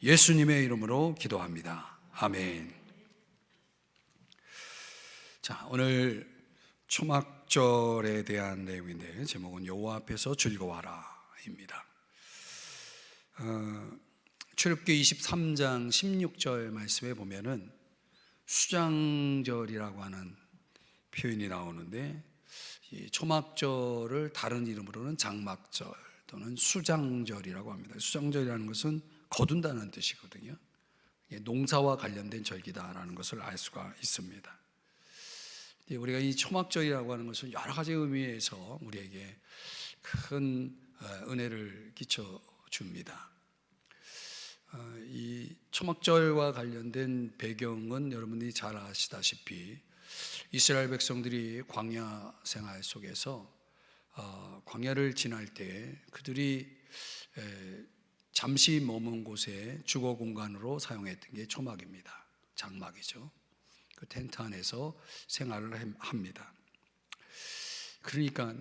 예수님의 이름으로 기도합니다. 아멘. 자, 오늘 초막절에 대한 내용인데 제목은 여호와 앞에서 즐거워하라입니다. 출애굽기 23장 16절 말씀에 보면은 수장절이라고 하는 표현이 나오는데, 이 초막절을 다른 이름으로는 장막절 또는 수장절이라고 합니다. 수장절이라는 것은 거둔다는 뜻이거든요. 농사와 관련된 절기다라는 것을 알 수가 있습니다. 우리가 이 초막절이라고 하는 것은 여러 가지 의미에서 우리에게 큰 은혜를 끼쳐 줍니다. 이 초막절과 관련된 배경은 여러분들이 잘 아시다시피 이스라엘 백성들이 광야 생활 속에서 광야를 지날 때 그들이 잠시 머문 곳에 주거 공간으로 사용했던 게 초막입니다. 장막이죠. 그 텐트 안에서 생활을 합니다. 그러니까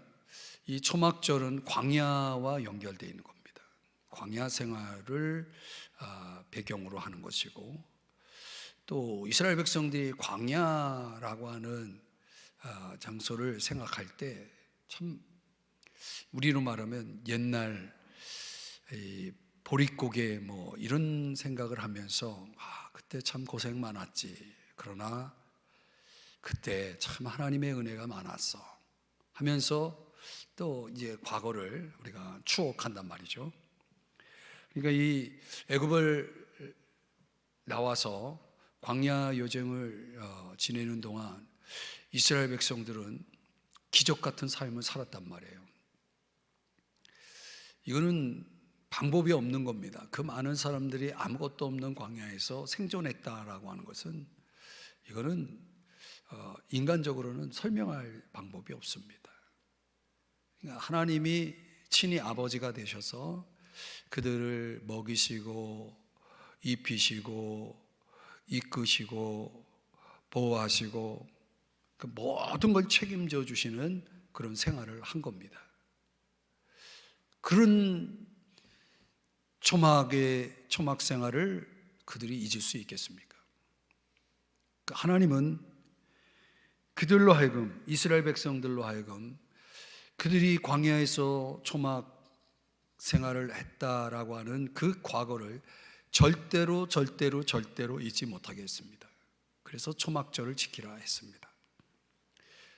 이 초막절은 광야와 연결되어 있는 겁니다. 광야 생활을 배경으로 하는 것이고, 또 이스라엘 백성들이 광야라고 하는 장소를 생각할 때 참 우리로 말하면 옛날 보릿고개 뭐 이런 생각을 하면서 그때 참 고생 많았지, 그러나 그때 참 하나님의 은혜가 많았어 하면서 또 이제 과거를 우리가 추억한단 말이죠. 그러니까 이 애굽을 나와서 광야 여정을 지내는 동안 이스라엘 백성들은 기적 같은 삶을 살았단 말이에요. 이거는 방법이 없는 겁니다. 그 많은 사람들이 아무것도 없는 광야에서 생존했다라고 하는 것은, 이거는 인간적으로는 설명할 방법이 없습니다. 그러니까 하나님이 친히 아버지가 되셔서 그들을 먹이시고 입히시고 이끄시고 보호하시고 그 모든 걸 책임져 주시는 그런 생활을 한 겁니다. 그런 초막 생활을 그들이 잊을 수 있겠습니까? 하나님은 그들로 하여금, 이스라엘 백성들로 하여금 그들이 광야에서 초막 생활을 했다라고 하는 그 과거를 절대로 잊지 못하게 했습니다. 그래서 초막절을 지키라 했습니다.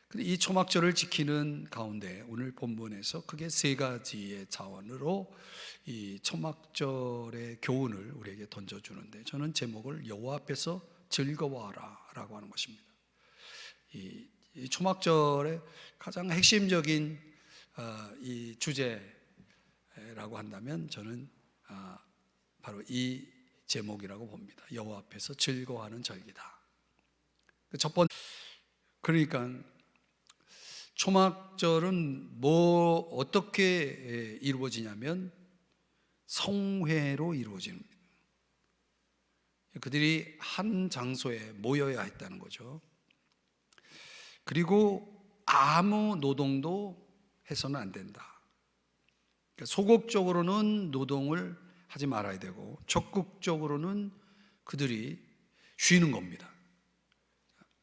근데 이 초막절을 지키는 가운데 오늘 본문에서 크게 세 가지의 차원으로 이 초막절의 교훈을 우리에게 던져주는데, 저는 제목을 여호와 앞에서 즐거워하라 라고 하는 것입니다. 이 초막절의 가장 핵심적인 이 주제라고 한다면 저는 바로 이 제목이라고 봅니다. 여호와 앞에서 즐거워하는 절기다. 첫 번째, 그러니까 초막절은 어떻게 이루어지냐면 성회로 이루어집니다. 그들이 한 장소에 모여야 했다는 거죠. 그리고 아무 노동도 해서는 안 된다. 그러니까 소극적으로는 노동을 하지 말아야 되고, 적극적으로는 그들이 쉬는 겁니다.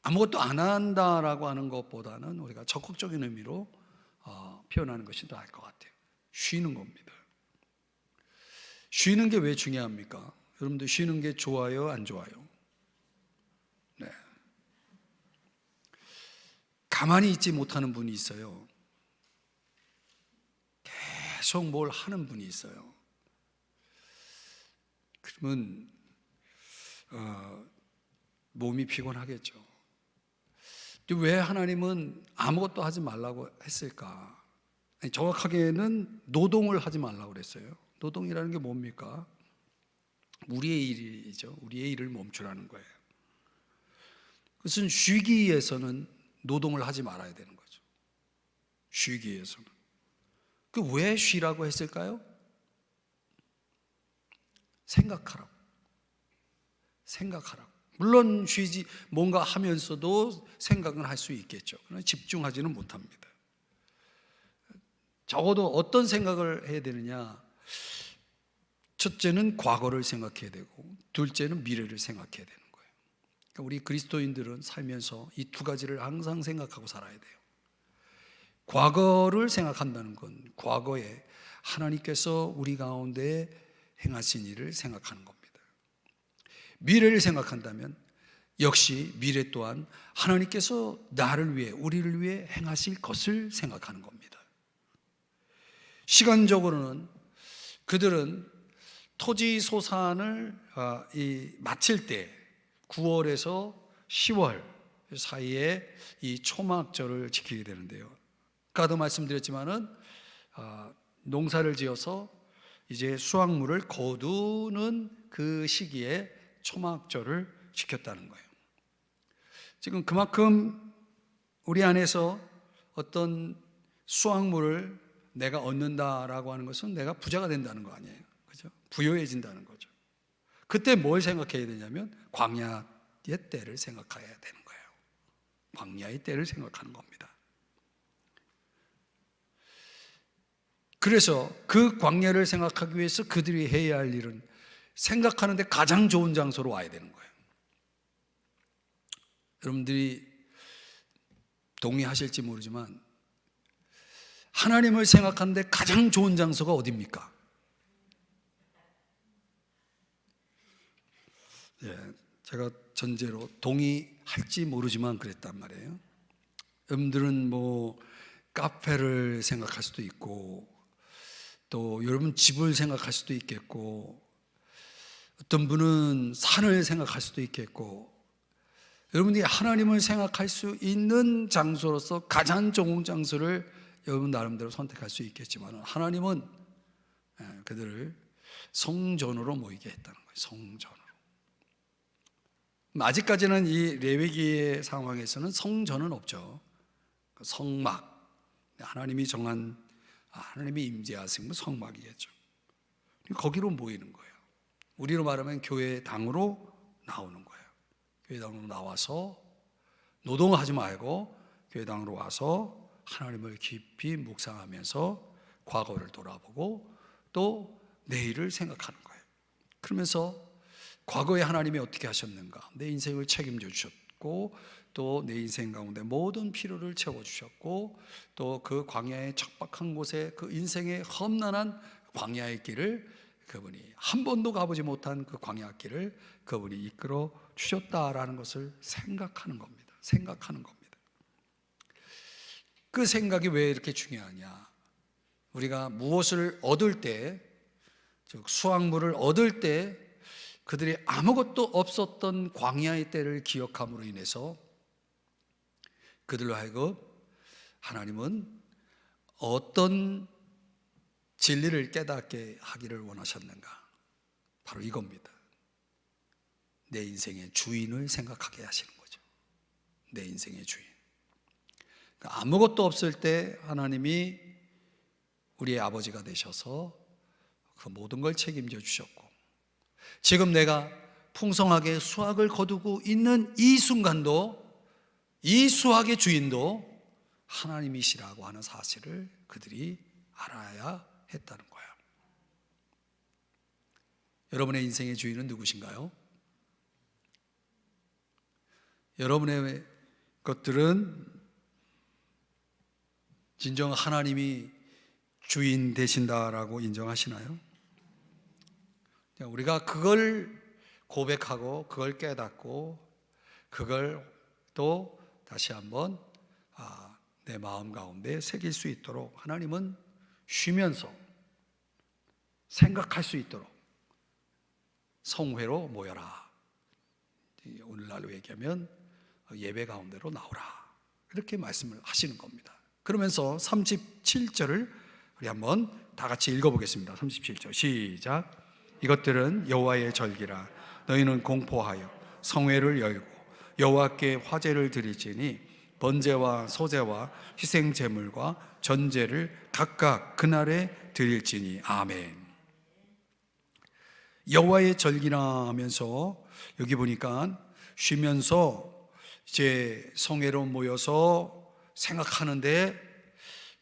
아무것도 안 한다라고 하는 것보다는 우리가 적극적인 의미로 표현하는 것이 더 나을 것 같아요. 쉬는 겁니다. 쉬는 게 왜 중요합니까? 여러분들 쉬는 게 좋아요, 안 좋아요? 네. 가만히 있지 못하는 분이 있어요. 계속 뭘 하는 분이 있어요. 그러면 몸이 피곤하겠죠. 왜 하나님은 아무것도 하지 말라고 했을까? 정확하게는 노동을 하지 말라고 그랬어요. 노동이라는 게 뭡니까? 우리의 일이죠. 우리의 일을 멈추라는 거예요. 그것은 쉬기 위해서는 노동을 하지 말아야 되는 거죠. 쉬기 위해서는. 왜 쉬라고 했을까요? 생각하라고. 물론 쉬지, 뭔가 하면서도 생각은 할 수 있겠죠. 그러나 집중하지는 못합니다. 적어도 어떤 생각을 해야 되느냐? 첫째는 과거를 생각해야 되고 둘째는 미래를 생각해야 되는 거예요. 그러니까 우리 그리스도인들은 살면서 이 두 가지를 항상 생각하고 살아야 돼요. 과거를 생각한다는 건 과거에 하나님께서 우리 가운데 행하신 일을 생각하는 겁니다. 미래를 생각한다면 역시 미래 또한 하나님께서 나를 위해, 우리를 위해 행하실 것을 생각하는 겁니다. 시간적으로는 그들은 토지 소산을 마칠 때 9월에서 10월 사이에 이 초막절을 지키게 되는데요. 아까도 말씀드렸지만은 농사를 지어서 이제 수확물을 거두는 그 시기에 초막절을 지켰다는 거예요. 지금 그만큼 우리 안에서 어떤 수확물을 내가 얻는다라고 하는 것은 내가 부자가 된다는 거 아니에요. 그죠? 부유해진다는 거죠. 그때 뭘 생각해야 되냐면 광야의 때를 생각해야 되는 거예요. 광야의 때를 생각하는 겁니다. 그래서 그 광야를 생각하기 위해서 그들이 해야 할 일은 생각하는데 가장 좋은 장소로 와야 되는 거예요. 여러분들이 동의하실지 모르지만 하나님을 생각하는데 가장 좋은 장소가 어디입니까? 제가 전제로 동의할지 모르지만 그랬단 말이에요. 여러분들은 뭐 카페를 생각할 수도 있고 또 여러분 집을 생각할 수도 있겠고 어떤 분은 산을 생각할 수도 있겠고 여러분이 하나님을 생각할 수 있는 장소로서 가장 좋은 장소를 여러분 나름대로 선택할 수 있겠지만 하나님은 그들을 성전으로 모이게 했다는 거예요. 성전으로. 아직까지는 이 레위기의 상황에서는 성전은 없죠. 성막, 하나님이 정한 하나님이 임재하신 성막이겠죠. 거기로 모이는 거예요. 우리로 말하면 교회당으로 나오는 거예요. 교회당으로 나와서 노동하지 말고 교회당으로 와서 하나님을 깊이 묵상하면서 과거를 돌아보고 또 내일을 생각하는 거예요. 그러면서 과거에 하나님이 어떻게 하셨는가, 내 인생을 책임져 주셨고 또 내 인생 가운데 모든 필요를 채워주셨고 또 그 광야의 척박한 곳에 그 인생의 험난한 광야의 길을 그분이 한 번도 가보지 못한 그 광야길을 그분이 이끌어 주셨다라는 것을 생각하는 겁니다. 생각하는 겁니다. 그 생각이 왜 이렇게 중요하냐? 우리가 무엇을 얻을 때, 즉 수확물을 얻을 때 그들이 아무것도 없었던 광야의 때를 기억함으로 인해서 그들로 하여금 하나님은 어떤 진리를 깨닫게 하기를 원하셨는가? 바로 이겁니다. 내 인생의 주인을 생각하게 하시는 거죠. 내 인생의 주인. 그러니까 아무것도 없을 때 하나님이 우리의 아버지가 되셔서 그 모든 걸 책임져 주셨고 지금 내가 풍성하게 수확을 거두고 있는 이 순간도 이 수확의 주인도 하나님이시라고 하는 사실을 그들이 알아야 했다는 거예요. 여러분의 인생의 주인은 누구신가요? 여러분의 것들은 진정 하나님이 주인 되신다라고 인정하시나요? 우리가 그걸 고백하고 그걸 깨닫고 그걸 또 다시 한번 내 마음 가운데 새길 수 있도록 하나님은 쉬면서 생각할 수 있도록 성회로 모여라. 오늘날로 얘기하면 예배 가운데로 나오라. 이렇게 말씀을 하시는 겁니다. 그러면서 37절을 우리 한번 다 같이 읽어보겠습니다. 37절 시작. 이것들은 여호와의 절기라. 너희는 공포하여 성회를 열고 여호와께 화제를 드릴지니 번제와 소제와 희생 제물과 전제를 각각 그날에 드릴지니 아멘. 여호와의 절기라 하면서 여기 보니까 쉬면서 이제 성회로 모여서 생각하는데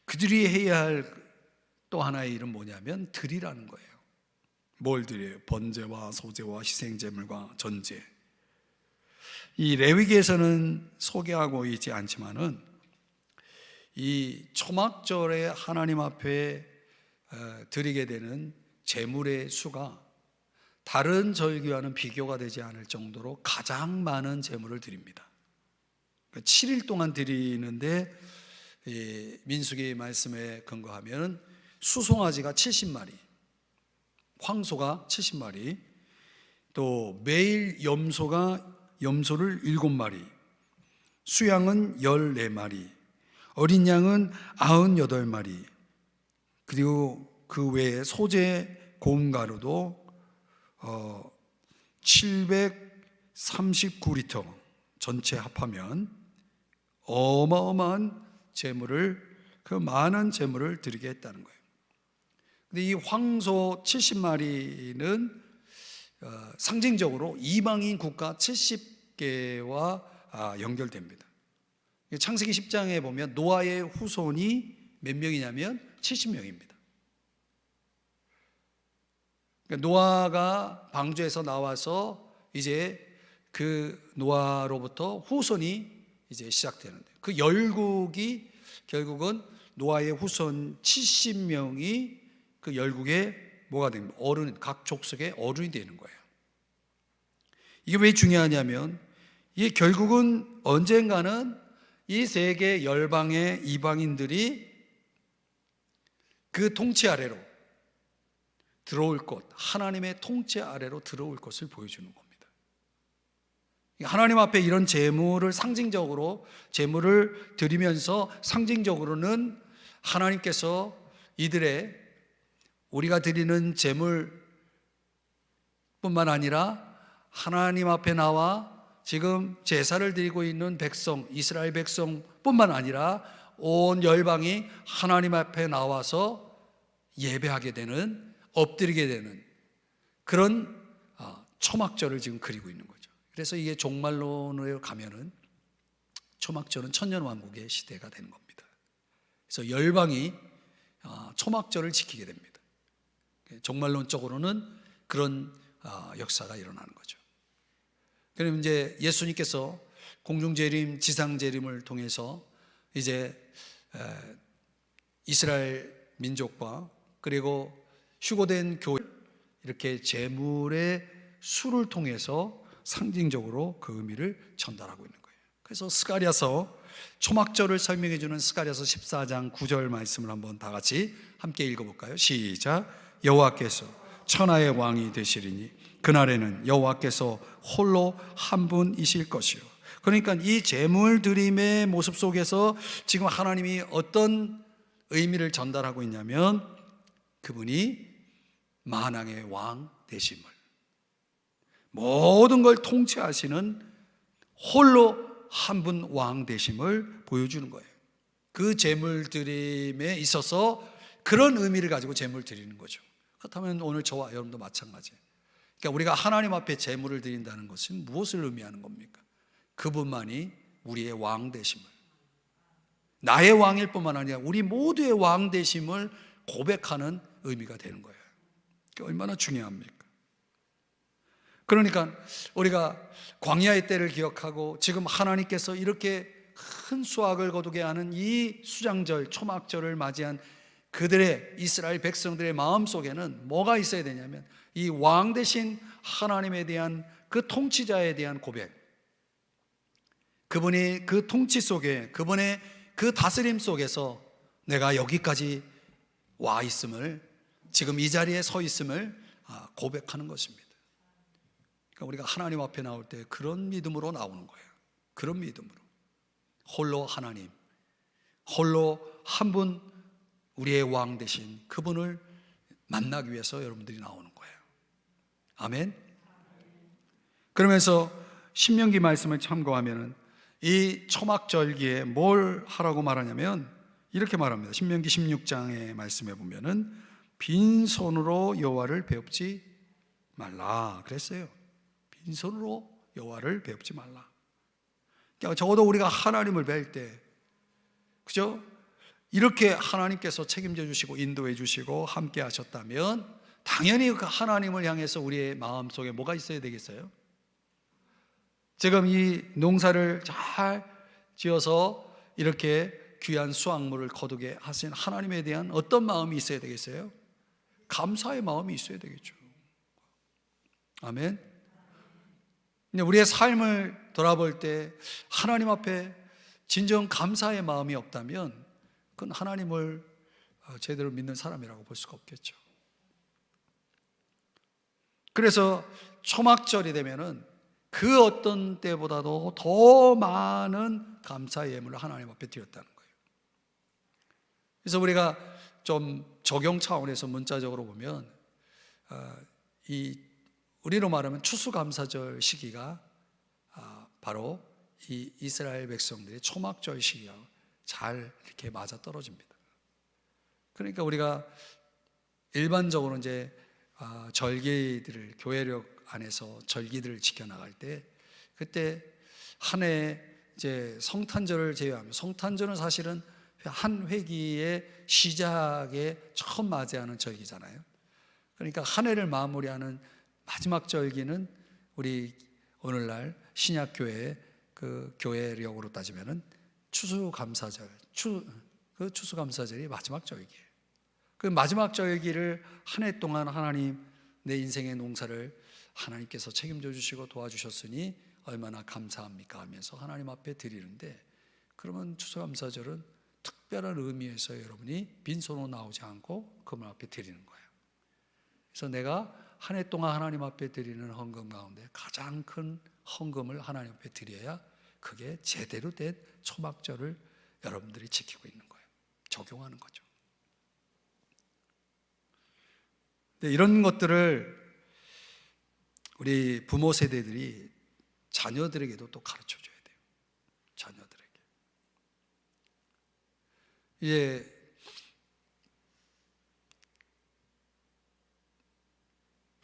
그들이 해야 할 또 하나의 일은 뭐냐면 드리라는 거예요. 뭘 드려요? 번제와 소제와 희생제물과 전제. 이 레위기에서는 소개하고 있지 않지만은 이 초막절에 하나님 앞에 드리게 되는 제물의 수가 다른 절기와는 비교가 되지 않을 정도로 가장 많은 제물을 드립니다. 7일 동안 드리는데 민수기 말씀에 근거하면 수송아지가 70마리, 황소가 70마리, 또 매일 염소를 7마리, 수양은 14마리, 어린 양은 98마리, 그리고 그 외에 소재 고운 가루도 739리터 전체 합하면 어마어마한 그 많은 제물을 드리게 했다는 거예요. 근데 이 황소 70마리는 상징적으로 이방인 국가 70개와 연결됩니다. 창세기 10장에 보면 노아의 후손이 몇 명이냐면 70명입니다. 그러니까 노아가 방주에서 나와서 이제 그 노아로부터 후손이 이제 시작되는데, 그 열국이 결국은 노아의 후손 70명이 그 열국의 뭐가 됩니까? 어른, 각 족속의 어른이 되는 거예요. 이게 왜 중요하냐면 이게 결국은 언젠가는 이 세계 열방의 이방인들이 그 통치 아래로 들어올 것, 하나님의 통치 아래로 들어올 것을 보여주는 겁니다. 하나님 앞에 이런 제물을 상징적으로 제물을 드리면서 상징적으로는 하나님께서 이들의 우리가 드리는 제물뿐만 아니라 하나님 앞에 나와 지금 제사를 드리고 있는 백성, 이스라엘 백성뿐만 아니라 온 열방이 하나님 앞에 나와서 예배하게 되는, 엎드리게 되는 그런 초막절을 지금 그리고 있는 거죠. 그래서 이게 종말론으로 가면은 초막절은 천년왕국의 시대가 되는 겁니다. 그래서 열방이 초막절을 지키게 됩니다. 종말론적으로는 그런 역사가 일어나는 거죠. 그럼 이제 예수님께서 공중재림, 지상재림을 통해서 이제 이스라엘 민족과 그리고 휴거된 교회, 이렇게 제물의 수를 통해서 상징적으로 그 의미를 전달하고 있는 거예요. 그래서 스가랴서, 초막절을 설명해 주는 스가랴서 14장 9절 말씀을 한번 다 같이 함께 읽어볼까요? 시작. 여호와께서 천하의 왕이 되시리니 그날에는 여호와께서 홀로 한 분이실 것이요. 그러니까 이 제물 드림의 모습 속에서 지금 하나님이 어떤 의미를 전달하고 있냐면 그분이 만왕의 왕 되심을, 모든 걸 통치하시는 홀로 한 분 왕 되심을 보여주는 거예요. 그 제물 드림에 있어서 그런 의미를 가지고 제물 드리는 거죠. 그렇다면 오늘 저와 여러분도 마찬가지예요. 그러니까 우리가 하나님 앞에 제물을 드린다는 것은 무엇을 의미하는 겁니까? 그분만이 우리의 왕 되심을, 나의 왕일 뿐만 아니라 우리 모두의 왕 되심을 고백하는 의미가 되는 거예요. 얼마나 중요합니까? 그러니까 우리가 광야의 때를 기억하고 지금 하나님께서 이렇게 큰 수확을 거두게 하는 이 수장절, 초막절을 맞이한 그들의, 이스라엘 백성들의 마음속에는 뭐가 있어야 되냐면 이 왕 대신 하나님에 대한 그 통치자에 대한 고백, 그분이 그 통치 속에, 그분의 그 다스림 속에서 내가 여기까지 와 있음을, 지금 이 자리에 서 있음을 고백하는 것입니다. 그러니까 우리가 하나님 앞에 나올 때 그런 믿음으로 나오는 거예요. 그런 믿음으로 홀로 하나님, 홀로 한 분, 우리의 왕 되신 그분을 만나기 위해서 여러분들이 나오는 거예요. 아멘. 그러면서 신명기 말씀을 참고하면 이 초막절기에 뭘 하라고 말하냐면 이렇게 말합니다. 신명기 16장의 말씀에 보면은 빈손으로 여호와를 배웁지 말라 그랬어요. 빈손으로 여호와를 배웁지 말라. 그러니까 적어도 우리가 하나님을 뵐 때, 그죠? 이렇게 하나님께서 책임져 주시고 인도해 주시고 함께 하셨다면 당연히 그 하나님을 향해서 우리의 마음속에 뭐가 있어야 되겠어요? 지금 이 농사를 잘 지어서 이렇게 귀한 수확물을 거두게 하신 하나님에 대한 어떤 마음이 있어야 되겠어요? 감사의 마음이 있어야 되겠죠. 아멘. 근데 우리의 삶을 돌아볼 때 하나님 앞에 진정 감사의 마음이 없다면 그건 하나님을 제대로 믿는 사람이라고 볼 수가 없겠죠. 그래서 초막절이 되면은 그 어떤 때보다도 더 많은 감사의 예물을 하나님 앞에 드렸다는 거예요. 그래서 우리가 좀 적용 차원에서 문자적으로 보면 우리로 말하면 추수감사절 시기가 바로 이 이스라엘 백성들의 초막절 시기와 잘 이렇게 맞아 떨어집니다. 그러니까 우리가 일반적으로 이제 절기들을 교회력 안에서 절기들을 지켜나갈 때 그때 한 해 이제 성탄절을 제외하면, 성탄절은 사실은 한 회기의 시작에 처음 맞이하는 절기잖아요. 그러니까 한 해를 마무리하는 마지막 절기는 우리 오늘날 신약교회의 그 교회력으로 따지면은 추수감사절, 그 추수감사절이 마지막 절기예요. 그 마지막 절기를 한 해 동안 하나님 내 인생의 농사를 하나님께서 책임져 주시고 도와주셨으니 얼마나 감사합니까 하면서 하나님 앞에 드리는데, 그러면 추수감사절은 특별한 의미에서 여러분이 빈손으로 나오지 않고 그분 앞에 드리는 거예요. 그래서 내가 한 해 동안 하나님 앞에 드리는 헌금 가운데 가장 큰 헌금을 하나님 앞에 드려야 그게 제대로 된 초막절을 여러분들이 지키고 있는 거예요. 적용하는 거죠. 근데 이런 것들을 우리 부모 세대들이 자녀들에게도 또 가르쳐 줘야 돼요. 자녀들에게. 이제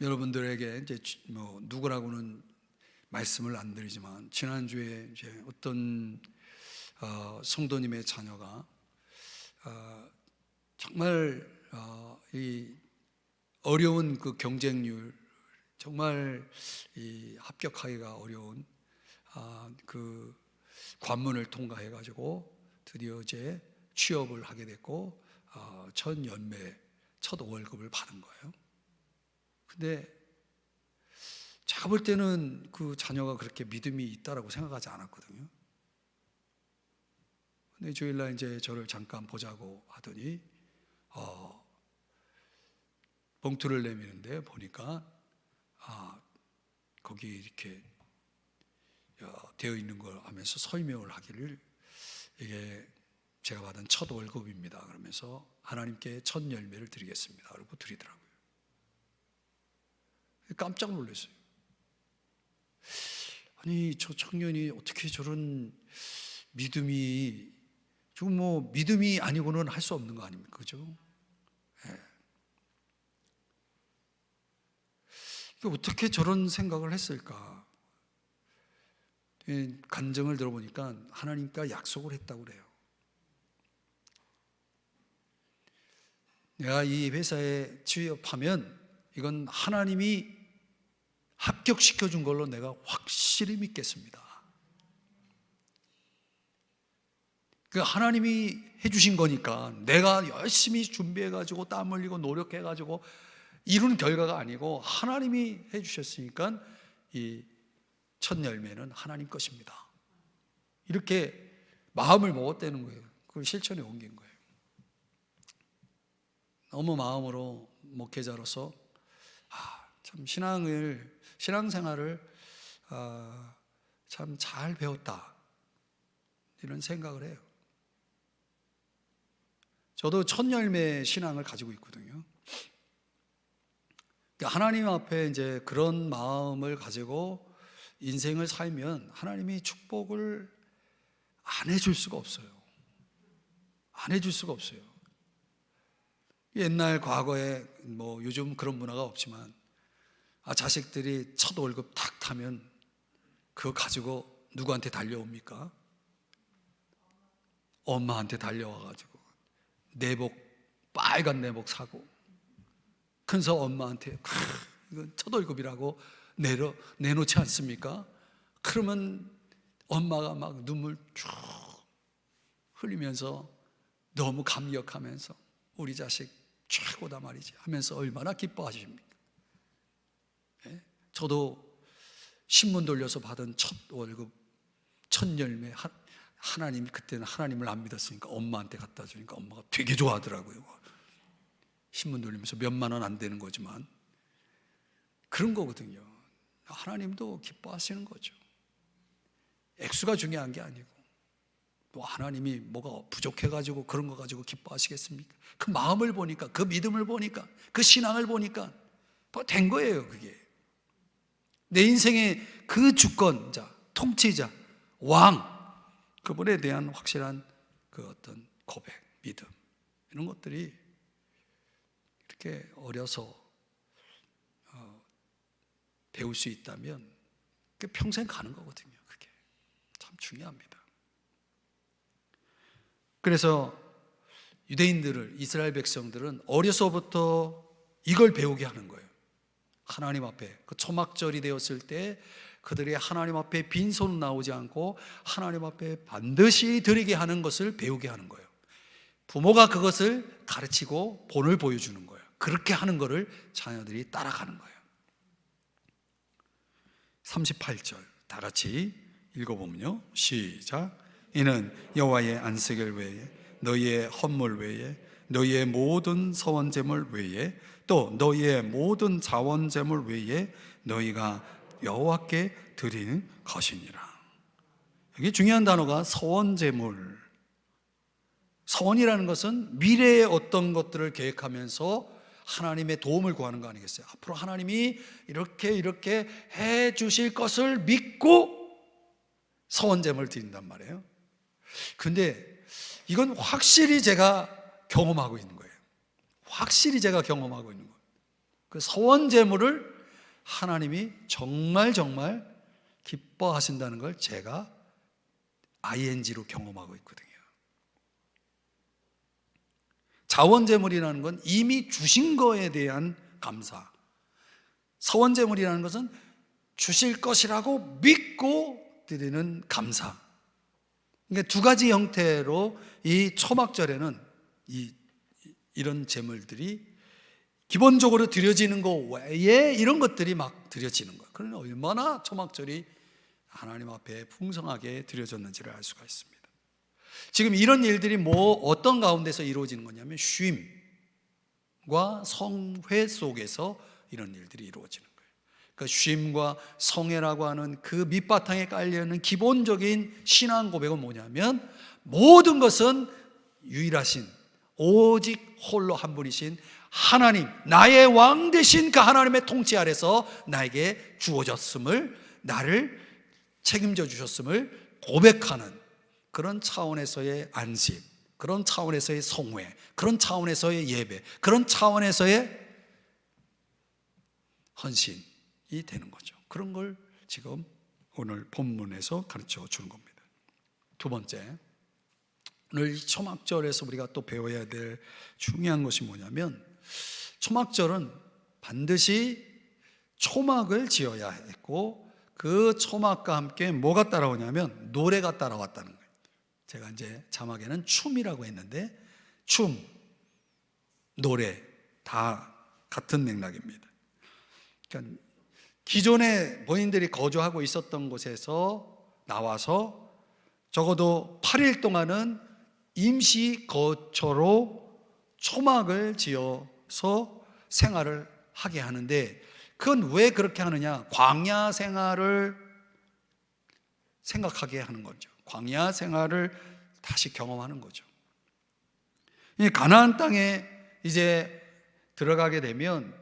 여러분들에게 이제 뭐 누구라고는 말씀을 안 드리지만, 지난주에 이제 어떤 성도님의 자녀가 정말 이 어려운 그 경쟁률, 정말 이 합격하기가 어려운 그 관문을 통과해 가지고 드디어 이제 취업을 하게 됐고 첫 연매, 첫 월급을 받은 거예요. 근데 제가 볼 때는 그 자녀가 그렇게 믿음이 있다라고 생각하지 않았거든요. 근데 주일날 이제 저를 잠깐 보자고 하더니 봉투를 내미는데 보니까 거기 이렇게 되어 있는 걸 하면서 설명을 하기를, 이게 제가 받은 첫 월급입니다 그러면서 하나님께 첫 열매를 드리겠습니다 그러고 드리더라고요. 깜짝 놀랐어요. 아니, 저 청년이 어떻게 저런 믿음이, 지금 뭐 믿음이 아니고는 할 수 없는 거 아닙니까? 그죠? 네. 어떻게 저런 생각을 했을까? 간증을 들어보니까 하나님과 약속을 했다고 그래요. 내가 이 회사에 취업하면 이건 하나님이 합격시켜 준 걸로 내가 확실히 믿겠습니다. 그 하나님이 해주신 거니까 내가 열심히 준비해가지고 땀 흘리고 노력해가지고 이룬 결과가 아니고 하나님이 해주셨으니까 이 첫 열매는 하나님 것입니다. 이렇게 마음을 먹었다는 거예요. 그걸 실천에 옮긴 거예요. 너무 마음으로 목회자로서 참 신앙생활을 참 잘 배웠다, 이런 생각을 해요. 저도 첫 열매 신앙을 가지고 있거든요. 하나님 앞에 이제 그런 마음을 가지고 인생을 살면 하나님이 축복을 안 해줄 수가 없어요. 안 해줄 수가 없어요. 옛날 과거에 뭐 요즘 그런 문화가 없지만 자식들이 첫 월급 탁 타면 그거 가지고 누구한테 달려옵니까? 엄마한테 달려와가지고 내복, 빨간 내복 사고, 그래서 엄마한테 이건 첫 월급이라고 내놓지 않습니까? 그러면 엄마가 막 눈물 쭉 흘리면서 너무 감격하면서 우리 자식 최고다 말이지 하면서 얼마나 기뻐하십니까? 예? 저도 신문 돌려서 받은 첫 월급, 첫 열매, 하나님이 그때는 하나님을 안 믿었으니까 엄마한테 갖다 주니까 엄마가 되게 좋아하더라고요. 신문 돌리면서 몇만 원 안 되는 거지만 그런 거거든요. 하나님도 기뻐하시는 거죠. 액수가 중요한 게 아니고 또 하나님이 뭐가 부족해가지고 그런 거 가지고 기뻐하시겠습니까? 그 마음을 보니까, 그 믿음을 보니까, 그 신앙을 보니까 된 거예요. 그게 내 인생의 그 주권자, 통치자, 왕, 그분에 대한 확실한 그 어떤 고백, 믿음, 이런 것들이 이렇게 어려서 배울 수 있다면 평생 가는 거거든요. 그게 참 중요합니다. 그래서 유대인들을, 이스라엘 백성들은 어려서부터 이걸 배우게 하는 거예요. 하나님 앞에 그 초막절이 되었을 때 그들이 하나님 앞에 빈손 나오지 않고 하나님 앞에 반드시 드리게 하는 것을 배우게 하는 거예요. 부모가 그것을 가르치고 본을 보여주는 거예요. 그렇게 하는 것을 자녀들이 따라가는 거예요. 38절 다 같이 읽어보면요, 시작. 이는 여호와의 안식일 외에 너희의 헌물 외에 너희의 모든 서원제물 외에 또 너희의 모든 자원제물 외에 너희가 여호와께 드리는 것이니라. 여기 중요한 단어가 서원제물. 서원이라는 것은 미래의 어떤 것들을 계획하면서 하나님의 도움을 구하는 거 아니겠어요? 앞으로 하나님이 이렇게 해 주실 것을 믿고 서원제물을 드린단 말이에요. 근데 이건 확실히 제가 경험하고 있는 거예요. 확실히 제가 경험하고 있는 거예요. 그 서원제물을 하나님이 정말 기뻐하신다는 걸 제가 ING로 경험하고 있거든요. 자원제물이라는 건 이미 주신 거에 대한 감사, 서원제물이라는 것은 주실 것이라고 믿고 드리는 감사. 그러니까 두 가지 형태로 이 초막절에는 이런 제물들이 기본적으로 드려지는 거 외에 이런 것들이 막 드려지는 거예요. 그러니 얼마나 초막절이 하나님 앞에 풍성하게 드려졌는지를 알 수가 있습니다. 지금 이런 일들이 어떤 가운데서 이루어지는 거냐면 쉼과 성회 속에서 이런 일들이 이루어지는 거예요. 그 쉼과 성회라고 하는 그 밑바탕에 깔려있는 기본적인 신앙 고백은 뭐냐면 모든 것은 유일하신 오직 홀로 한 분이신 하나님, 나의 왕 되신 그 하나님의 통치 아래서 나에게 주어졌음을, 나를 책임져 주셨음을 고백하는 그런 차원에서의 안식, 그런 차원에서의 성회, 그런 차원에서의 예배, 그런 차원에서의 헌신이 되는 거죠. 그런 걸 지금 오늘 본문에서 가르쳐 주는 겁니다. 두 번째, 오늘 이 초막절에서 우리가 또 배워야 될 중요한 것이 뭐냐면 초막절은 반드시 초막을 지어야 했고 그 초막과 함께 뭐가 따라오냐면 노래가 따라왔다는 거예요. 제가 이제 자막에는 춤이라고 했는데 춤, 노래 다 같은 맥락입니다. 그러니까 기존에 본인들이 거주하고 있었던 곳에서 나와서 적어도 8일 동안은 임시 거처로 초막을 지어서 생활을 하게 하는데 그건 왜 그렇게 하느냐? 광야 생활을 생각하게 하는 거죠. 광야 생활을 다시 경험하는 거죠. 이 가나안 땅에 이제 들어가게 되면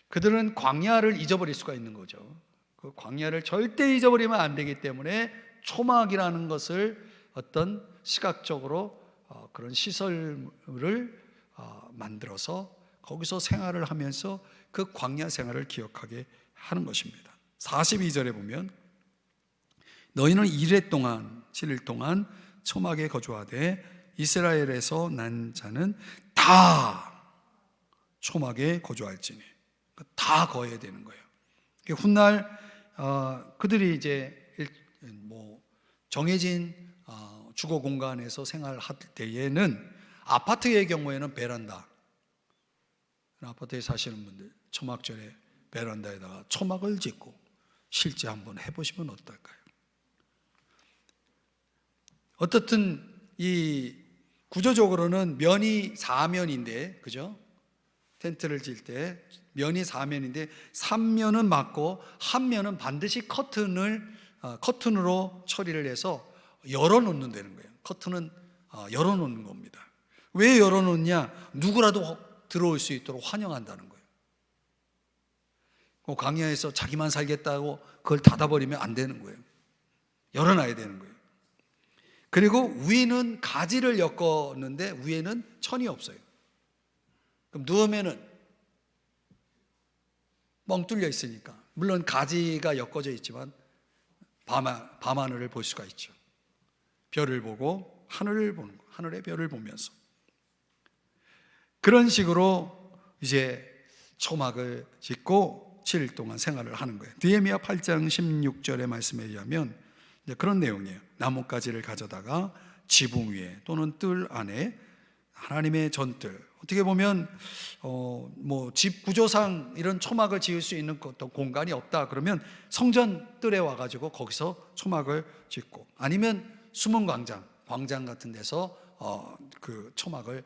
그들은 광야를 잊어버릴 수가 있는 거죠. 그 광야를 절대 잊어버리면 안 되기 때문에 초막이라는 것을 어떤 시각적으로 그런 시설을 만들어서 거기서 생활을 하면서 그 광야 생활을 기억하게 하는 것입니다. 42절에 보면 너희는 7일 동안 초막에 거주하되 이스라엘에서 난 자는 다 초막에 거주할지니. 다 거해야 되는 거예요. 훗날 그들이 이제 정해진 주거 공간에서 생활할 때에는 아파트의 경우에는 베란다, 아파트에 사시는 분들 초막절에 베란다에다가 초막을 짓고 실제 한번 해보시면 어떨까요? 어떻든 이 구조적으로는 면이 4면인데, 그죠? 텐트를 칠 때 면이 4면인데 3면은 막고 한 면은 반드시 커튼으로 처리를 해서 열어놓는다는 거예요. 커튼은 열어놓는 겁니다. 왜 열어놓느냐? 누구라도 들어올 수 있도록 환영한다는 거예요. 광야에서 자기만 살겠다고 그걸 닫아버리면 안 되는 거예요. 열어놔야 되는 거예요. 그리고 위는 가지를 엮었는데 위에는 천이 없어요. 그럼 누우면은 뻥 뚫려 있으니까, 물론 가지가 엮어져 있지만 밤하늘을 볼 수가 있죠. 별을 보고 하늘을 보는 거, 하늘의 별을 보면서 그런 식으로 이제 초막을 짓고 7일 동안 생활을 하는 거예요. 느헤미야 8장 16절의 말씀에 의하면 그런 내용이에요. 나뭇가지를 가져다가 지붕 위에 또는 뜰 안에 하나님의 전뜰, 어떻게 보면 집 구조상 이런 초막을 지을 수 있는 공간이 없다 그러면 성전 뜰에 와가지고 거기서 초막을 짓고, 아니면 숨은 광장 같은 데서 그 초막을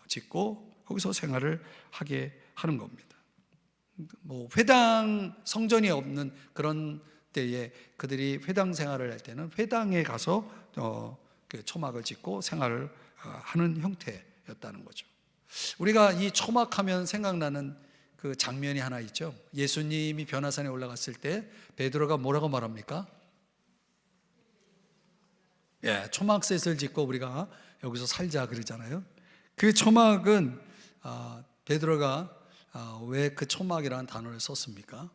짓고 거기서 생활을 하게 하는 겁니다. 회당 성전이 없는 그런 때에 그들이 회당 생활을 할 때는 회당에 가서 그 초막을 짓고 생활을 하는 형태였다는 거죠. 우리가 이 초막하면 생각나는 그 장면이 하나 있죠. 예수님이 변화산에 올라갔을 때 베드로가 뭐라고 말합니까? 초막셋을 짓고 우리가 여기서 살자 그러잖아요. 그 초막은 베드로가 왜 그 초막이라는 단어를 썼습니까?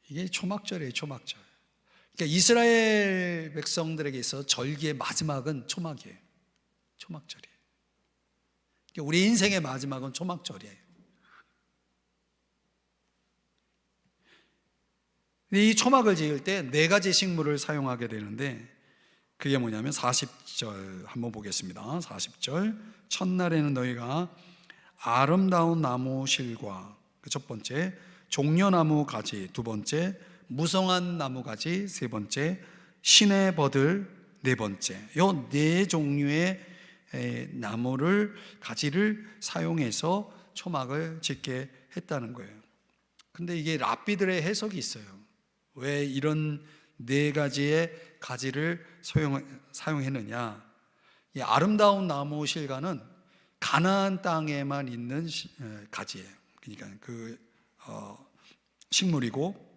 이게 초막절이에요. 초막절. 그러니까 이스라엘 백성들에게 있어 절기의 마지막은 초막이에요. 초막절이에요. 그러니까 우리 인생의 마지막은 초막절이에요. 이 초막을 지을 때 4가지 식물을 사용하게 되는데, 그게 뭐냐면 40절 한번 보겠습니다. 40절, 첫날에는 너희가 아름다운 나무 실과, 첫 번째 종려나무 가지, 두 번째 무성한 나무 가지, 세 번째 시내 버들, 네 번째, 요 4종류의 나무를 가지를 사용해서 초막을 짓게 했다는 거예요. 근데 이게 랍비들의 해석이 있어요. 왜 이런 4가지의 가지를 사용했느냐? 이 아름다운 나무 실과는 가나안 땅에만 있는 가지예요. 그러니까 그 식물이고,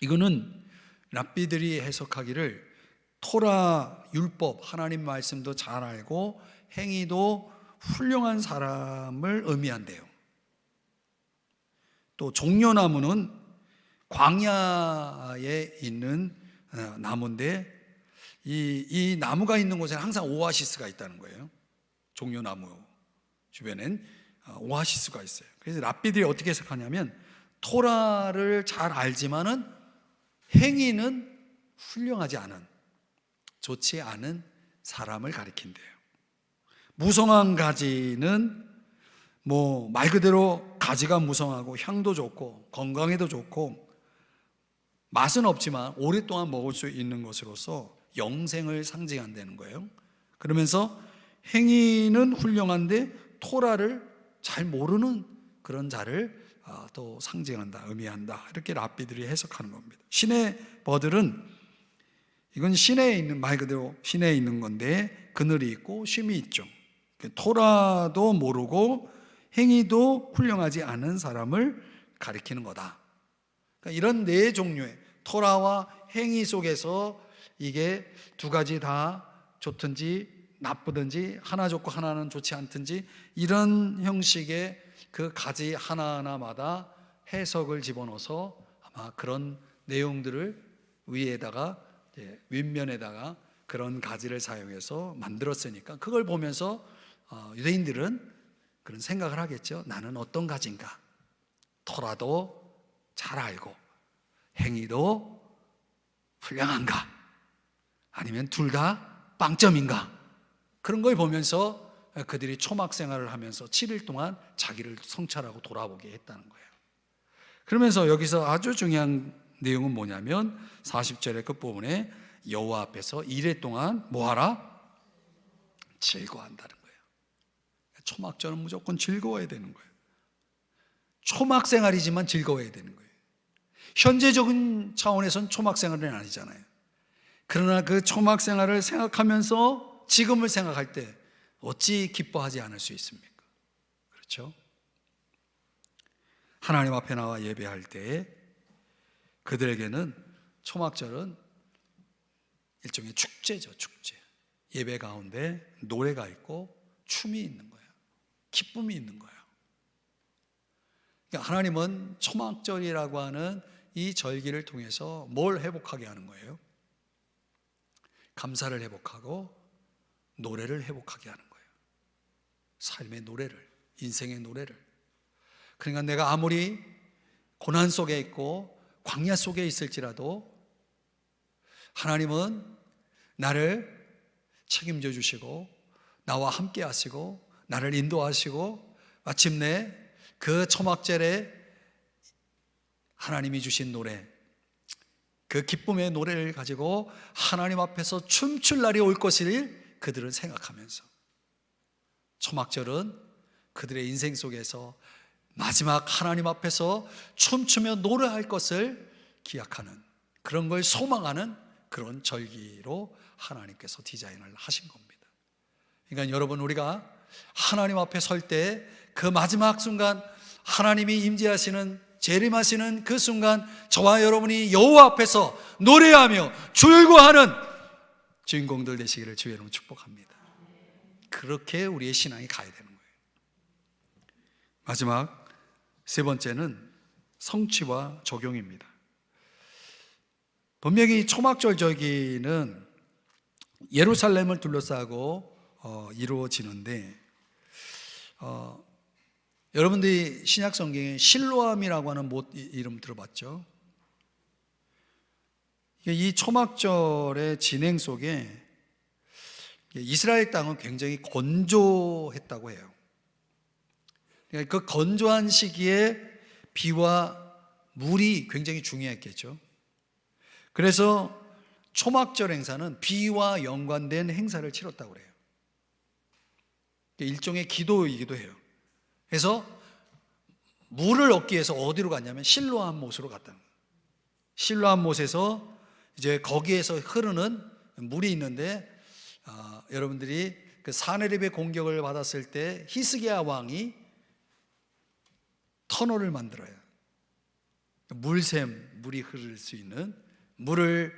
이거는 랍비들이 해석하기를 토라 율법, 하나님 말씀도 잘 알고 행위도 훌륭한 사람을 의미한대요. 또 종려나무는 광야에 있는 나무인데 이 나무가 있는 곳에는 항상 오아시스가 있다는 거예요. 종려나무 주변엔 오아시스가 있어요. 그래서 랍비들이 어떻게 해석하냐면 토라를 잘 알지만은 행위는 훌륭하지 않은, 좋지 않은 사람을 가리킨대요. 무성한 가지는 말 그대로 가지가 무성하고 향도 좋고 건강에도 좋고 맛은 없지만 오랫동안 먹을 수 있는 것으로서 영생을 상징한다는 거예요. 그러면서 행위는 훌륭한데 토라를 잘 모르는 그런 자를 또 상징한다, 의미한다, 이렇게 랍비들이 해석하는 겁니다. 시내 버들은, 이건 시내에 있는, 말 그대로 시내에 있는 건데 그늘이 있고 쉼이 있죠. 토라도 모르고 행위도 훌륭하지 않은 사람을 가리키는 거다. 그러니까 이런 4종류의 토라와 행위 속에서 이게 2가지 다 좋든지 나쁘든지, 하나 좋고 하나는 좋지 않든지, 이런 형식의 그 가지 하나하나마다 해석을 집어넣어서 아마 그런 내용들을 위에다가, 윗면에다가 그런 가지를 사용해서 만들었으니까 그걸 보면서 유대인들은 그런 생각을 하겠죠. 나는 어떤 가지인가? 터라도 잘 알고 행위도 훌륭한가? 아니면 둘 다 빵점인가? 그런 걸 보면서 그들이 초막 생활을 하면서 7일 동안 자기를 성찰하고 돌아보게 했다는 거예요. 그러면서 여기서 아주 중요한 내용은 뭐냐면 40절의 끝부분에 여호와 앞에서 이레 동안 뭐하라? 즐거워한다는 거예요. 초막절은 무조건 즐거워야 되는 거예요. 초막 생활이지만 즐거워야 되는 거예요. 현재적인 차원에서는 초막 생활은 아니잖아요. 그러나 그 초막 생활을 생각하면서 지금을 생각할 때 어찌 기뻐하지 않을 수 있습니까? 그렇죠? 하나님 앞에 나와 예배할 때에 그들에게는 초막절은 일종의 축제죠. 축제. 예배 가운데 노래가 있고 춤이 있는 거예요. 기쁨이 있는 거예요. 그러니까 하나님은 초막절이라고 하는 이 절기를 통해서 뭘 회복하게 하는 거예요? 감사를 회복하고 노래를 회복하게 하는 거예요. 삶의 노래를, 인생의 노래를. 그러니까 내가 아무리 고난 속에 있고 광야 속에 있을지라도 하나님은 나를 책임져 주시고 나와 함께 하시고 나를 인도하시고 마침내 그 초막절에 하나님이 주신 노래, 그 기쁨의 노래를 가지고 하나님 앞에서 춤출 날이 올 것을 그들은 생각하면서 초막절은 그들의 인생 속에서 마지막 하나님 앞에서 춤추며 노래할 것을 기약하는, 그런 걸 소망하는 그런 절기로 하나님께서 디자인을 하신 겁니다. 그러니까 여러분, 우리가 하나님 앞에 설 때 그 마지막 순간 하나님이 임재하시는, 재림하시는 그 순간 저와 여러분이 여호와 앞에서 노래하며 즐거워하는 주인공들 되시기를 주의 이름으로 축복합니다. 그렇게 우리의 신앙이 가야 되는 거예요. 마지막 세 번째는 성취와 적용입니다. 분명히 초막절 절기는 예루살렘을 둘러싸고 이루어지는데 여러분들이 신약 성경에 실로암이라고 하는 못 이름 들어봤죠? 이 초막절의 진행 속에 이스라엘 땅은 굉장히 건조했다고 해요. 그 건조한 시기에 비와 물이 굉장히 중요했겠죠. 그래서 초막절 행사는 비와 연관된 행사를 치렀다고 그래요. 일종의 기도이기도 해요. 그래서 물을 얻기 위해서 어디로 갔냐면 실로암 못으로 갔다는 거예요. 실로암 못에서 이제 거기에서 흐르는 물이 있는데 여러분들이 그 사네립의 공격을 받았을 때 히스기야 왕이 터널을 만들어요. 물샘, 물이 흐를 수 있는, 물을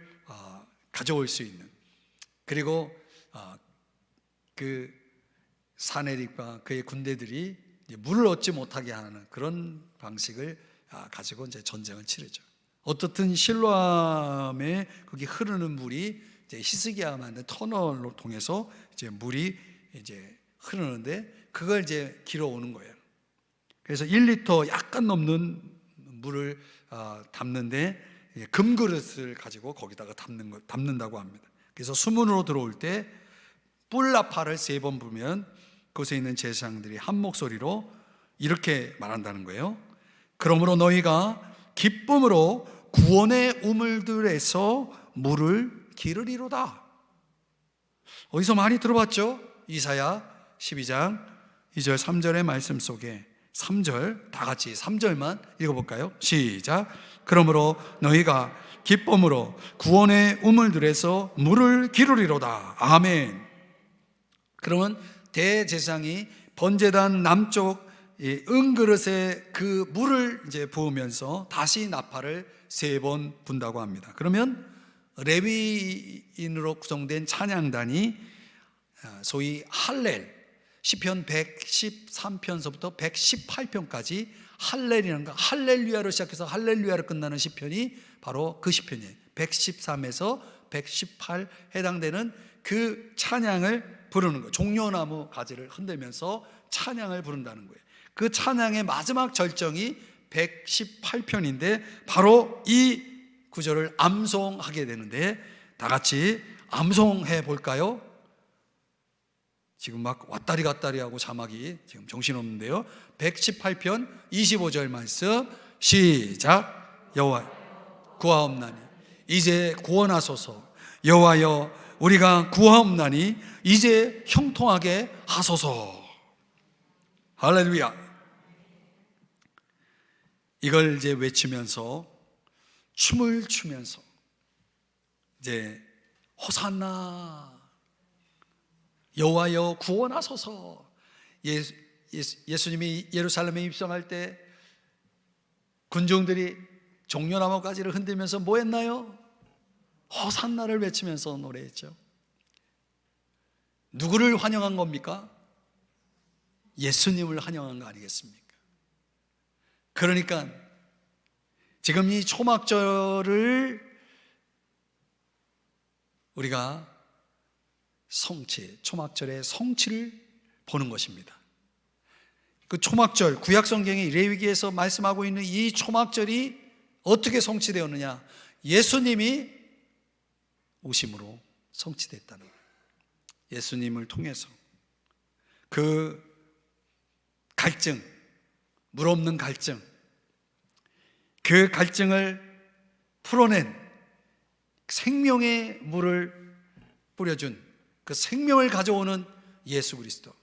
가져올 수 있는, 그리고 그 사네립과 그의 군대들이 물을 얻지 못하게 하는 그런 방식을 가지고 이제 전쟁을 치르죠. 어떻든 실로암에 거기 흐르는 물이 이제 히스기야가 만든 터널로 통해서 이제 물이 이제 흐르는데 그걸 이제 길어오는 거예요. 그래서 1리터 약간 넘는 물을 담는데 금그릇을 가지고 거기다가 담는다고 합니다. 그래서 수문으로 들어올 때 뿔나파를 3번 불면 그곳에 있는 제사장들이 한 목소리로 이렇게 말한다는 거예요. 그러므로 너희가 기쁨으로 구원의 우물들에서 물을 기르리로다. 어디서 많이 들어봤죠? 이사야 12장 2절 3절의 말씀 속에 3절 다 같이 3절만 읽어볼까요? 시작. 그러므로 너희가 기쁨으로 구원의 우물들에서 물을 기르리로다. 아멘. 그러면 대제사장이 번제단 남쪽 은그릇에 그 물을 이제 부으면서 다시 나팔을 3번 분다고 합니다. 그러면 레위인으로 구성된 찬양단이 소위 할렐, 시편 113편서부터 118편까지 할렐이라는 거, 할렐루야로 시작해서 할렐루야로 끝나는 시편이 바로 그 시편이에요. 113에서 118 해당되는 그 찬양을 부르는 거예요. 종려나무 가지를 흔들면서 찬양을 부른다는 거예요. 그 찬양의 마지막 절정이 118편인데 바로 이 구절을 암송하게 되는데, 다 같이 암송해 볼까요? 지금 막 왔다리 갔다리 하고 자막이 지금 정신없는데요. 118편 25절 말씀 시작. 여호와 구하옵나니 이제 구원하소서. 여호와여 우리가 구하옵나니 이제 형통하게 하소서. 할렐루야. 이걸 이제 외치면서 춤을 추면서 이제 호산나 여호와여 구원하소서. 예수님이 예루살렘에 입성할 때 군중들이 종려나무 가지를 흔들면서 뭐 했나요? 호산나를 외치면서 노래했죠. 누구를 환영한 겁니까? 예수님을 환영한 거 아니겠습니까? 그러니까 지금 이 초막절을 우리가 초막절의 성취를 보는 것입니다. 그 초막절, 구약성경의 레위기에서 말씀하고 있는 이 초막절이 어떻게 성취되었느냐? 예수님이 오심으로 성취됐다는 거예요. 예수님을 통해서 그 갈증, 물 없는 갈증, 그 갈증을 풀어낸 생명의 물을 뿌려준 그 생명을 가져오는 예수 그리스도,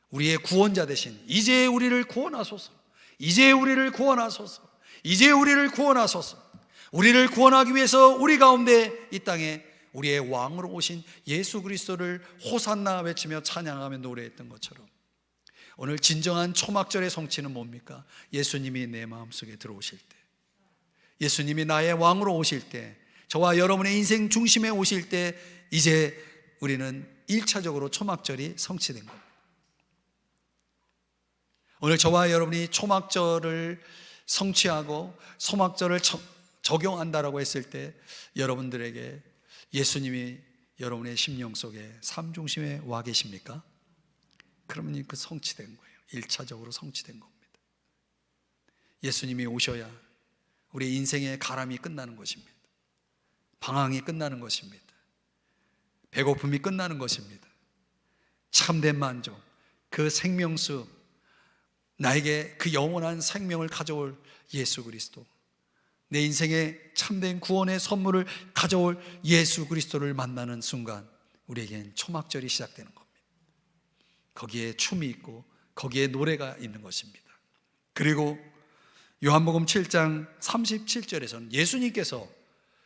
우리의 구원자 되신 이제 우리를 구원하소서, 이제 우리를 구원하소서, 이제 우리를 구원하소서. 우리를 구원하기 위해서 우리 가운데 이 땅에 우리의 왕으로 오신 예수 그리스도를 호산나 외치며 찬양하며 노래했던 것처럼 오늘 진정한 초막절의 성취는 뭡니까? 예수님이 내 마음속에 들어오실 때, 예수님이 나의 왕으로 오실 때, 저와 여러분의 인생 중심에 오실 때 이제 우리는 1차적으로 초막절이 성취된 겁니다. 오늘 저와 여러분이 초막절을 성취하고 초막절을 적용한다라고 했을 때 여러분들에게 예수님이 여러분의 심령 속에 삶 중심에 와 계십니까? 그러면 그 성취된 거예요. 1차적으로 성취된 겁니다. 예수님이 오셔야 우리 인생의 가람이 끝나는 것입니다. 방황이 끝나는 것입니다. 배고픔이 끝나는 것입니다. 참된 만족, 그 생명수, 나에게 그 영원한 생명을 가져올 예수 그리스도, 내 인생의 참된 구원의 선물을 가져올 예수 그리스도를 만나는 순간 우리에겐 초막절이 시작되는 겁니다. 거기에 춤이 있고 거기에 노래가 있는 것입니다. 그리고 요한복음 7장 37절에서는 예수님께서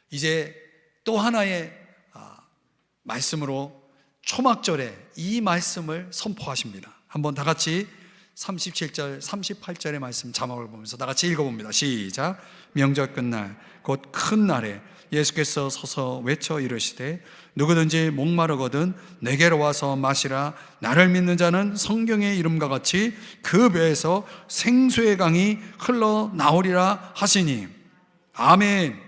이제 또 하나의 말씀으로 초막절에 이 말씀을 선포하십니다. 한번 다 같이 37절, 38절의 말씀 자막을 보면서 다 같이 읽어봅니다. 시작. 명절 끝날 곧 큰 날에 예수께서 서서 외쳐 이르시되 누구든지 목마르거든 내게로 와서 마시라. 나를 믿는 자는 성경의 이름과 같이 그 배에서 생수의 강이 흘러나오리라 하시니. 아멘.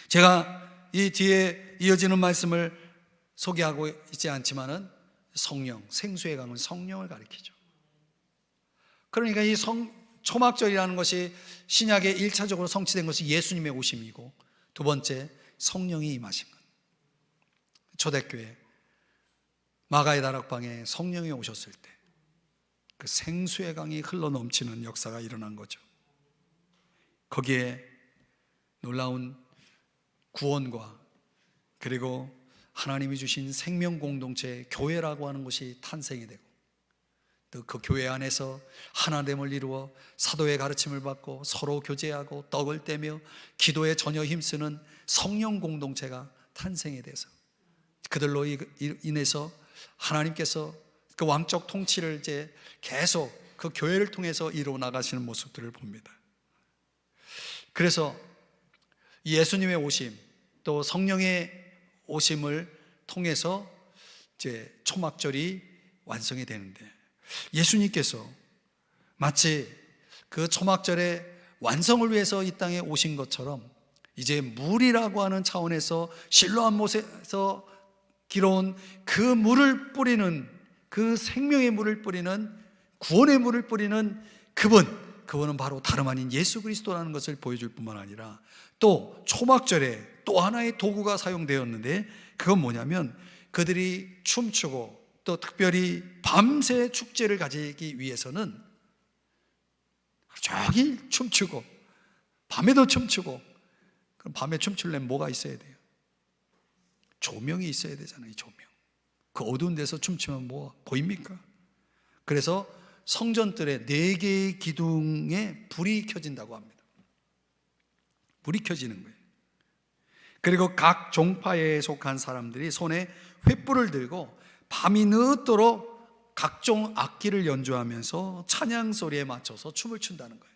제가 이 뒤에 이어지는 말씀을 소개하고 있지 않지만은 성령, 생수의 강은 성령을 가리키죠. 그러니까 이 초막절이라는 것이 신약의 1차적으로 성취된 것이 예수님의 오심이고, 두 번째 성령이 임하신 것. 초대교회 마가의 다락방에 성령이 오셨을 때 그 생수의 강이 흘러넘치는 역사가 일어난 거죠. 거기에 놀라운 구원과 그리고 하나님이 주신 생명 공동체 교회라고 하는 것이 탄생이 되고, 또 그 교회 안에서 하나됨을 이루어 사도의 가르침을 받고 서로 교제하고 떡을 떼며 기도에 전혀 힘쓰는 성령 공동체가 탄생이 돼서 그들로 인해서 하나님께서 그 왕적 통치를 이제 계속 그 교회를 통해서 이루어 나가시는 모습들을 봅니다. 그래서 예수님의 오심, 또 성령의 오심을 통해서 이제 초막절이 완성이 되는데, 예수님께서 마치 그 초막절의 완성을 위해서 이 땅에 오신 것처럼 이제 물이라고 하는 차원에서 실로암 못에서 길어온 그 물을 뿌리는 그 생명의 물을 뿌리는, 구원의 물을 뿌리는 그분은 바로 다름 아닌 예수 그리스도라는 것을 보여줄 뿐만 아니라, 또 초막절에 또 하나의 도구가 사용되었는데, 그건 뭐냐면 그들이 춤추고 또 특별히 밤새 축제를 가지기 위해서는 하루 종일 춤추고 밤에도 춤추고, 그럼 밤에 춤추려면 뭐가 있어야 돼요? 조명이 있어야 되잖아요. 조명. 그 어두운 데서 춤추면 뭐 보입니까? 그래서 성전들의 4개의 기둥에 불이 켜진다고 합니다. 불이 켜지는 거예요. 그리고 각 종파에 속한 사람들이 손에 횃불을 들고 밤이 늦도록 각종 악기를 연주하면서 찬양 소리에 맞춰서 춤을 춘다는 거예요.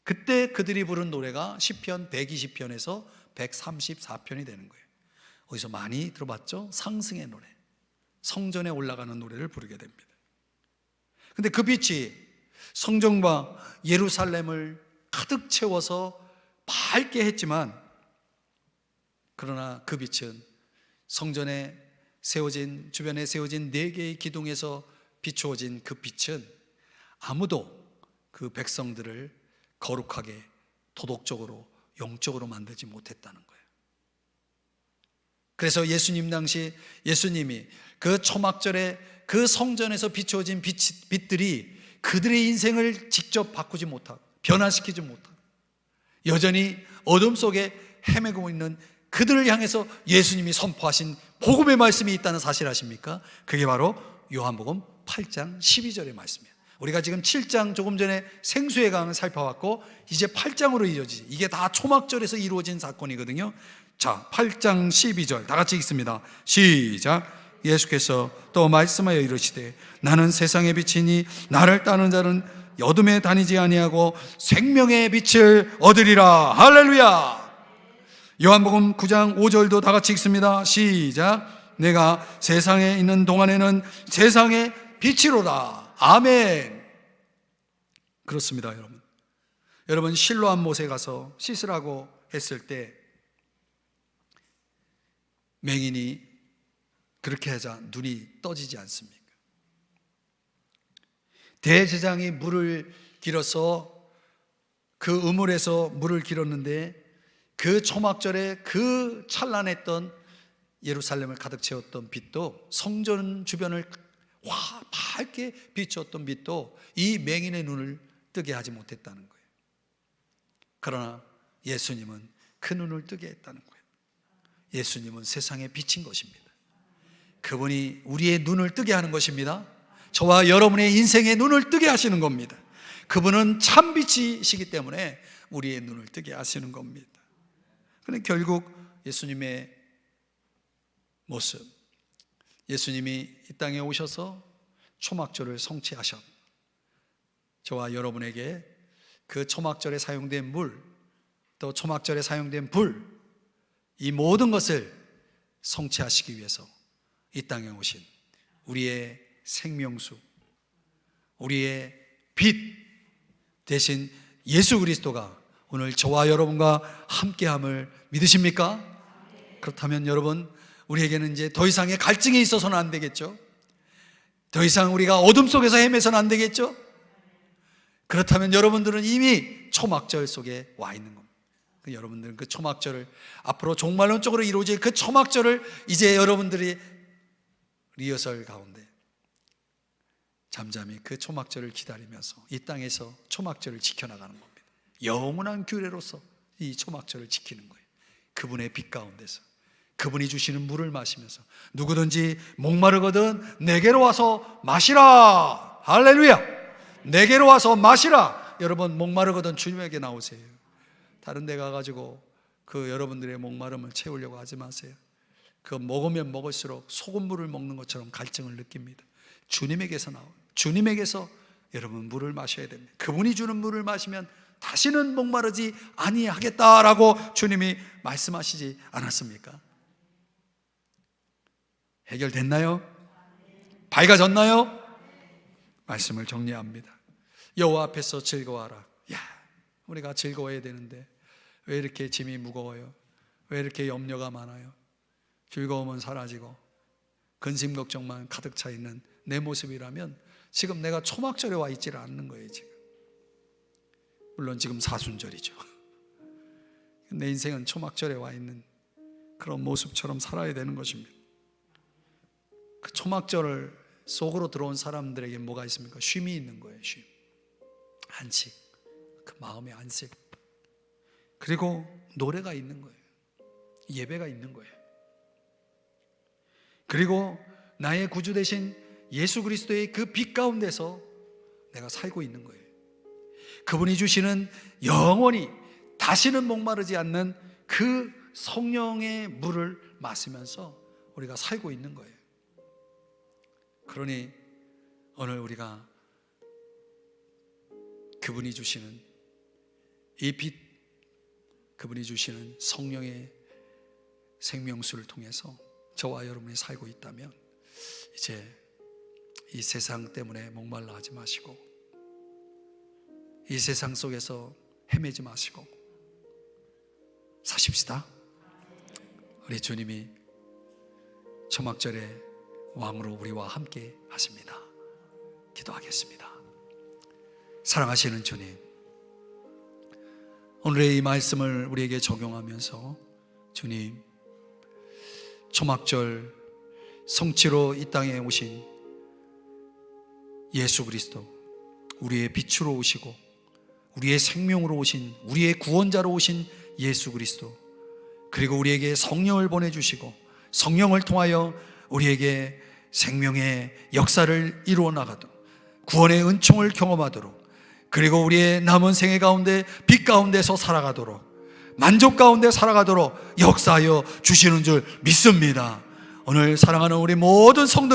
그때 그들이 부른 노래가 시편 120편에서 134편이 되는 거예요. 어디서 많이 들어봤죠? 상승의 노래, 성전에 올라가는 노래를 부르게 됩니다. 근데 그 빛이 성전과 예루살렘을 가득 채워서 밝게 했지만, 그러나 그 빛은 성전에 세워진, 주변에 세워진 4개의 기둥에서 비추어진 그 빛은 아무도 그 백성들을 거룩하게, 도덕적으로, 영적으로 만들지 못했다는 거예요. 그래서 예수님 당시 예수님이 그 초막절에 그 성전에서 비추어진 빛들이 그들의 인생을 직접 바꾸지 못하고 변화시키지 못하고 여전히 어둠 속에 헤매고 있는 그들을 향해서 예수님이 선포하신 복음의 말씀이 있다는 사실 아십니까? 그게 바로 요한복음 8장 12절의 말씀이에요. 우리가 지금 7장 조금 전에 생수의 강을 살펴봤고, 이제 8장으로 이어지지. 이게 다 초막절에서 이루어진 사건이거든요. 자, 8장 12절 다 같이 읽습니다. 시작. 예수께서 또 말씀하여 이르시되 나는 세상의 빛이니 나를 따르는 자는 어둠에 다니지 아니하고 생명의 빛을 얻으리라. 할렐루야. 요한복음 9장 5절도 다 같이 읽습니다. 시작. 내가 세상에 있는 동안에는 세상의 빛이로다. 아멘. 그렇습니다, 여러분. 여러분, 실로암 못에 가서 씻으라고 했을 때 맹인이 그렇게 하자 눈이 떠지지 않습니까? 대제사장이 물을 길어서 그 우물에서 물을 길었는데, 그 초막절에 그 찬란했던 예루살렘을 가득 채웠던 빛도, 성전 주변을 밝게 비추었던 빛도 이 맹인의 눈을 뜨게 하지 못했다는 거예요. 그러나 예수님은 그 눈을 뜨게 했다는 거예요. 예수님은 세상의 빛인 것입니다. 그분이 우리의 눈을 뜨게 하는 것입니다. 저와 여러분의 인생의 눈을 뜨게 하시는 겁니다. 그분은 참 빛이시기 때문에 우리의 눈을 뜨게 하시는 겁니다. 그런데 결국 예수님의 모습, 예수님이 이 땅에 오셔서 초막절을 성취하셨, 저와 여러분에게 그 초막절에 사용된 물, 또 초막절에 사용된 불, 이 모든 것을 성취하시기 위해서 이 땅에 오신 우리의 생명수, 우리의 빛 대신 예수 그리스도가 오늘 저와 여러분과 함께함을 믿으십니까? 그렇다면 여러분, 우리에게는 이제 더 이상의 갈증이 있어서는 안 되겠죠? 더 이상 우리가 어둠 속에서 헤매서는 안 되겠죠? 그렇다면 여러분들은 이미 초막절 속에 와 있는 겁니다. 여러분들은 그 초막절을, 앞으로 종말론적으로 이루어질 그 초막절을 이제 여러분들이 리허설 가운데 잠잠히 그 초막절을 기다리면서 이 땅에서 초막절을 지켜나가는 겁니다. 영원한 규례로서 이 초막절을 지키는 거예요. 그분의 빛 가운데서, 그분이 주시는 물을 마시면서, 누구든지 목마르거든 내게로 와서 마시라. 할렐루야. 내게로 와서 마시라. 여러분, 목마르거든 주님에게 나오세요. 다른 데 가가지고 그 여러분들의 목마름을 채우려고 하지 마세요. 그 먹으면 먹을수록 소금물을 먹는 것처럼 갈증을 느낍니다. 주님에게서 나와요. 주님에게서 여러분 물을 마셔야 됩니다. 그분이 주는 물을 마시면 다시는 목마르지 아니하겠다라고 주님이 말씀하시지 않았습니까? 해결됐나요? 밝아졌나요? 말씀을 정리합니다. 여호와 앞에서 즐거워하라. 야, 우리가 즐거워해야 되는데 왜 이렇게 짐이 무거워요? 왜 이렇게 염려가 많아요? 즐거움은 사라지고 근심 걱정만 가득 차 있는 내 모습이라면 지금 내가 초막절에 와 있지를 않는 거예요. 지금 물론 지금 사순절이죠. 내 인생은 초막절에 와 있는 그런 모습처럼 살아야 되는 것입니다. 그 초막절 속으로 들어온 사람들에게 뭐가 있습니까? 쉼이 있는 거예요. 쉼, 안식, 그 마음의 안식, 그리고 노래가 있는 거예요. 예배가 있는 거예요. 그리고 나의 구주 되신 예수 그리스도의 그 빛 가운데서 내가 살고 있는 거예요. 그분이 주시는 영원히 다시는 목마르지 않는 그 성령의 물을 마시면서 우리가 살고 있는 거예요. 그러니 오늘 우리가 그분이 주시는 이 빛, 그분이 주시는 성령의 생명수를 통해서 저와 여러분이 살고 있다면 이제 이 세상 때문에 목말라 하지 마시고, 이 세상 속에서 헤매지 마시고 사십시다. 우리 주님이 초막절의 왕으로 우리와 함께 하십니다. 기도하겠습니다. 사랑하시는 주님, 오늘의 이 말씀을 우리에게 적용하면서 주님, 초막절 성취로 이 땅에 오신 예수 그리스도, 우리의 빛으로 오시고 우리의 생명으로 오신, 우리의 구원자로 오신 예수 그리스도, 그리고 우리에게 성령을 보내주시고 성령을 통하여 우리에게 생명의 역사를 이루어 나가도록, 구원의 은총을 경험하도록, 그리고 우리의 남은 생애 가운데 빛 가운데서 살아가도록, 만족 가운데 살아가도록 역사하여 주시는 줄 믿습니다. 오늘 사랑하는 우리 모든 성도